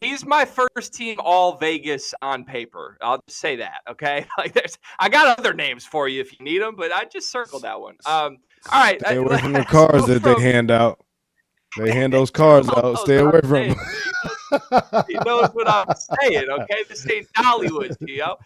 He's my first team all Vegas on paper. I'll just say that, okay? I got other names for you if you need them, but I just circled that one. All right. Stay away from the cards that they hand out. They hand those cards out. Stay away from them. He knows what I'm saying, okay? This ain't Dollywood, Theo.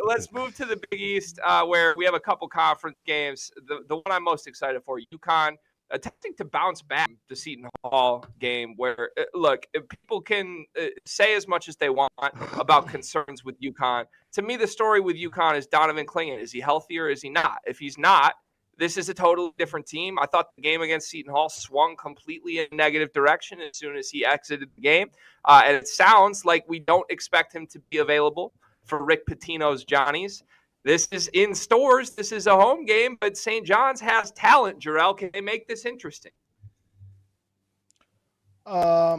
Let's move to the Big East where we have a couple conference games. The one I'm most excited for, UConn, attempting to bounce back the Seton Hall game where, look, people can say as much as they want about concerns with UConn. To me, the story with UConn is Donovan Clingan. Is he healthy or is he not? If he's not, this is a totally different team. I thought the game against Seton Hall swung completely in a negative direction as soon as he exited the game. And it sounds like we don't expect him to be available for Rick Pitino's Johnnies. This is in stores. This is a home game, but St. John's has talent, Jerel. Can they make this interesting? I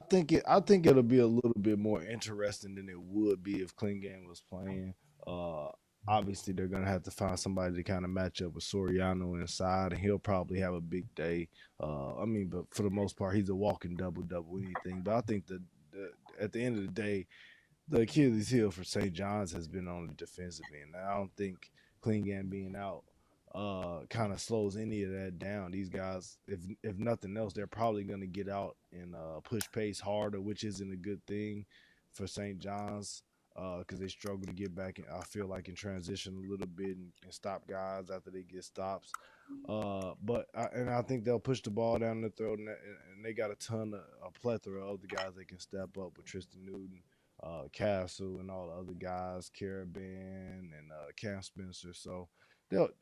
think it'll be a little bit more interesting than it would be if Clingan was playing. Obviously, they're going to have to find somebody to kind of match up with Soriano inside, and he'll probably have a big day. But for the most part, he's a walking double-double anything. But I think that at the end of the day, the Achilles heel for St. John's has been on the defensive end. I don't think Clingan being out kind of slows any of that down. These guys, if nothing else, they're probably going to get out and push pace harder, which isn't a good thing for St. John's. Because they struggle to get back, I feel like, in transition a little bit and stop guys after they get stops. But I think they'll push the ball down the throat, and they got a plethora of the guys that can step up with Tristan Newton, Castle and all the other guys, Caravan and Cam Spencer. So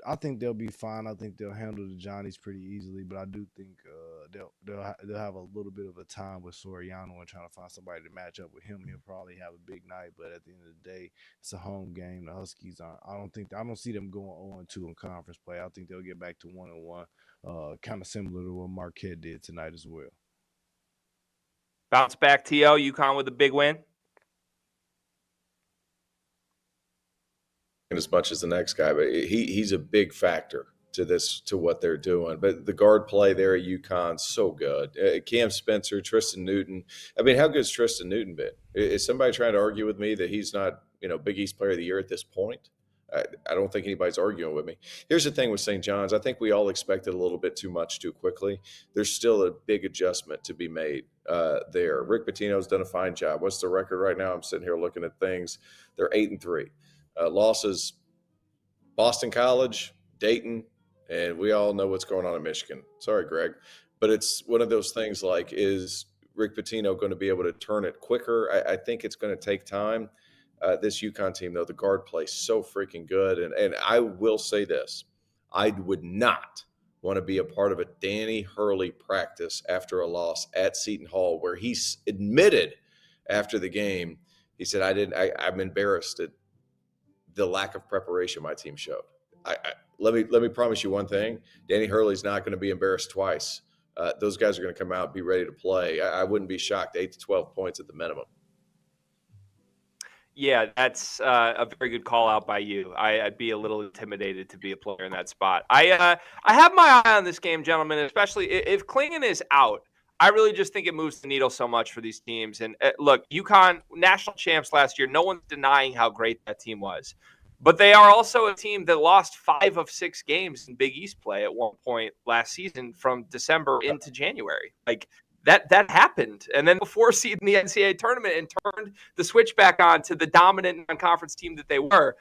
I think they'll be fine. I think they'll handle the Johnnies pretty easily, but I do think they'll have a little bit of a time with Soriano and trying to find somebody to match up with him. He'll probably have a big night, but at the end of the day, it's a home game. The Huskies I don't see them going 0-2 in conference play. I think they'll get back to 1-1, kind of similar to what Marquette did tonight as well. Bounce back, T.O. UConn with a big win. As much as the next guy, but he's a big factor to what they're doing. But the guard play there at UConn, so good. Cam Spencer, Tristan Newton. I mean, how good has Tristan Newton been? Is somebody trying to argue with me that he's not, Big East Player of the Year at this point? I don't think anybody's arguing with me. Here's the thing with St. John's. I think we all expected a little bit too much too quickly. There's still a big adjustment to be made there. Rick Pitino's done a fine job. What's the record right now? I'm sitting here looking at things. They're 8-3. Losses, Boston College, Dayton, and we all know what's going on in Michigan. Sorry, Greg. But it's one of those things like, is Rick Pitino going to be able to turn it quicker? I think it's going to take time. This UConn team, though, the guard play so freaking good. And I will say this. I would not want to be a part of a Danny Hurley practice after a loss at Seton Hall, where he admitted after the game, he said, I'm embarrassed at the lack of preparation my team showed. Let me promise you one thing. Danny Hurley's not going to be embarrassed twice. Those guys are going to come out and be ready to play. I wouldn't be shocked. 8 to 12 points at the minimum. Yeah, that's a very good call out by you. I'd be a little intimidated to be a player in that spot. I have my eye on this game, gentlemen, especially if Klingon is out. I really just think it moves the needle so much for these teams. And look, UConn, national champs last year, no one's denying how great that team was. But they are also a team that lost 5 of 6 games in Big East play at one point last season from December into January. Like, that happened. And then before seed in the NCAA tournament and turned the switch back on to the dominant non-conference team that they were.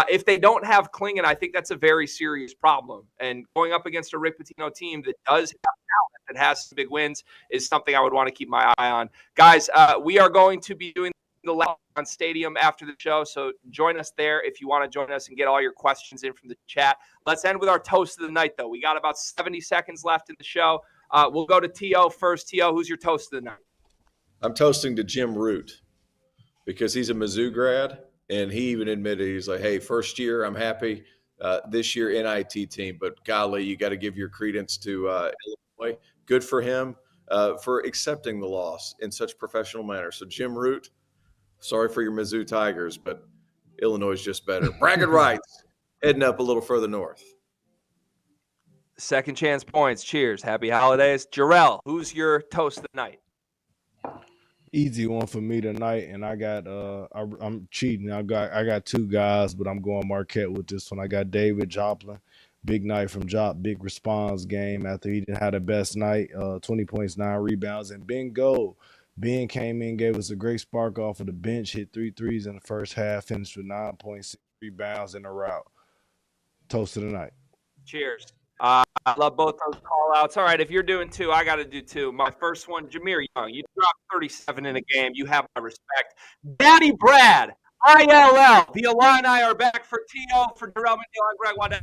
If they don't have Klingon, I think that's a very serious problem. And going up against a Rick Pitino team that does have talent, that has some big wins, is something I would want to keep my eye on. Guys, we are going to be doing the live on Stadium after the show, so join us there if you want to join us and get all your questions in from the chat. Let's end with our toast of the night, though. We got about 70 seconds left in the show. We'll go to T.O. first. T.O., who's your toast of the night? I'm toasting to Jim Root because he's a Mizzou grad, and he even admitted, he's like, hey, first year, I'm happy. This year, NIT team, but golly, you got to give your credence to Illinois. Good for him for accepting the loss in such professional manner. So, Jim Root, sorry for your Mizzou Tigers, but Illinois is just better. Braggin Rights, heading up a little further north. Second chance points. Cheers. Happy holidays. Jerel, who's your toast of the night? Easy one for me tonight, and I got I'm cheating. I got 2 guys, but I'm going Marquette with this one. I got David Joplin, big night from Jop, big response game after he didn't have the best night. 20 points, 9 rebounds, and Ben Gold. Ben came in, gave us a great spark off of the bench, hit 3 threes in the first half, finished with 9.6 rebounds in a route. Toast of the night. Cheers. I love both those call-outs. All right, if you're doing 2, I got to do 2. My first one, Jameer Young. You dropped 37 in a game. You have my respect. Daddy Brad, ILL. The Illini are back for T.O. for Jerel McNeal and Greg Waddell.